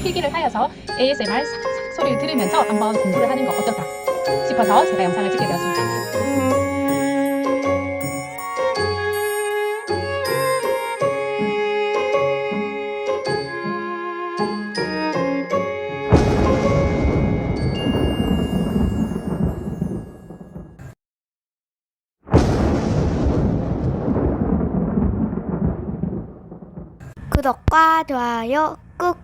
필기를 하여서 ASMR 삭삭 소리를 들으면서 한번 공부를 하는 거 어떨까 싶어서 제가 영상을 찍게 되었습니다. 구독과 좋아요 꾹!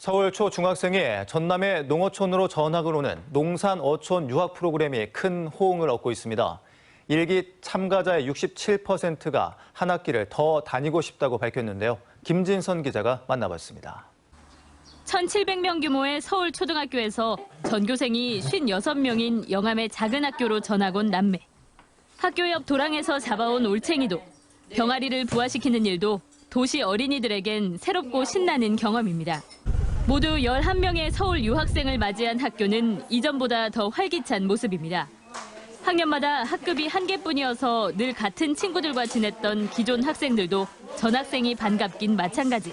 서울 초중학생이 전남의 농어촌으로 전학을 오는 농산어촌 유학 프로그램이 큰 호응을 얻고 있습니다. 일기 참가자의 67%가 한 학기를 더 다니고 싶다고 밝혔는데요. 김진선 기자가 만나봤습니다. 1,700명 규모의 서울 초등학교에서 전교생이 56명인 영암의 작은 학교로 전학 온 남매. 학교 옆 도랑에서 잡아온 올챙이도, 병아리를 부화시키는 일도 도시 어린이들에겐 새롭고 신나는 경험입니다. 모두 11명의 서울 유학생을 맞이한 학교는 이전보다 더 활기찬 모습입니다. 학년마다 학급이 한 개뿐이어서 늘 같은 친구들과 지냈던 기존 학생들도 전학생이 반갑긴 마찬가지.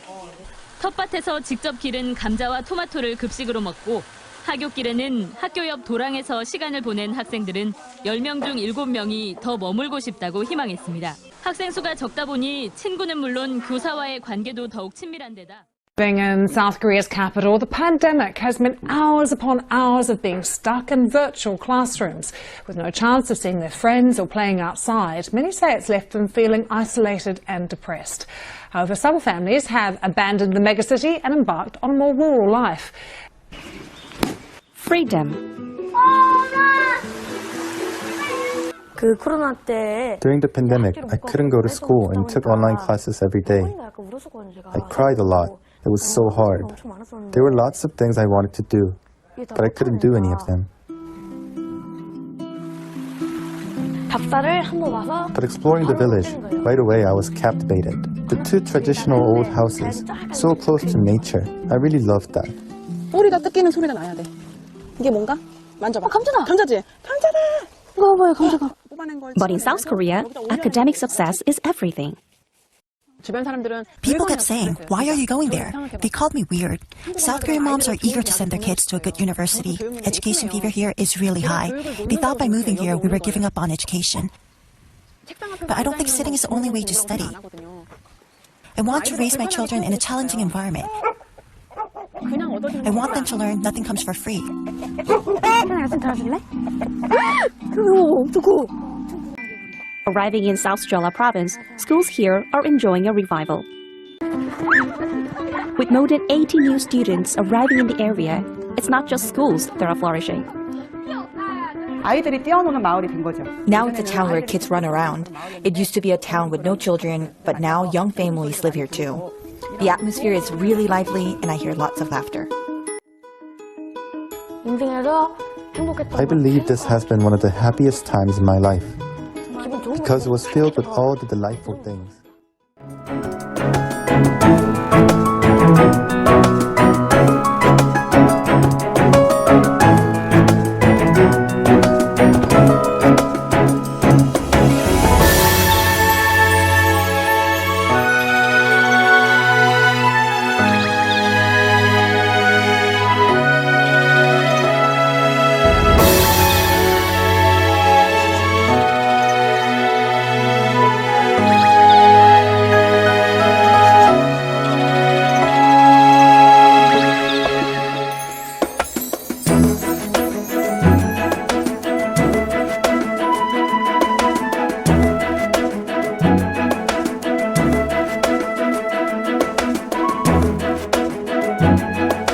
텃밭에서 직접 기른 감자와 토마토를 급식으로 먹고 하굣길에는 학교 옆 도랑에서 시간을 보낸 학생들은 10명 중 7명이 더 머물고 싶다고 희망했습니다. 학생 수가 적다 보니 친구는 물론 교사와의 관계도 더욱 친밀한 데다 In South Korea's capital, the pandemic has meant hours upon hours of being stuck in virtual classrooms. With no chance of seeing their friends or playing outside, many say it's left them feeling isolated and depressed. However, some families have abandoned the megacity and embarked on a more rural life. Freedom. 그 코로나 때 During the pandemic, I couldn't go to school and took online classes every day. I cried a lot. It was so hard. There were lots of things I wanted to do, but I couldn't do any of them. 답사를 한번 와서 But exploring the village, right away I was captivated. The two traditional old houses, so close to nature. I really loved that. 뿌리가 뜯기는 소리가 나야 돼. 이게 뭔가? 만져봐. 감자다. 감자지? 감자다. 이거 봐요, 감자가. 뽑아낸 걸. But in South Korea, academic success is everything. 주변 사람들은 People kept saying, why are you going there? They called me weird. South Korean moms are eager to send their kids to a good university. Education fever here is really high. They thought by moving here we were giving up on education. But I don't think sitting is the only way to study. I want to raise my children in a challenging environment. I want them to learn nothing comes for free. Arriving in South Jeolla province, schools here are enjoying a revival. With more than 80 new students arriving in the area, it's not just schools that are flourishing. 아이들이 뛰어노는 마을이 된 거죠. Now it's a town where kids run around. It used to be a town with no children, but now young families live here too. The atmosphere is really lively and I hear lots of laughter. 인생에서 행복했던 I believe this has been one of the happiest times in my life because it was filled with all the delightful things. 있습니다.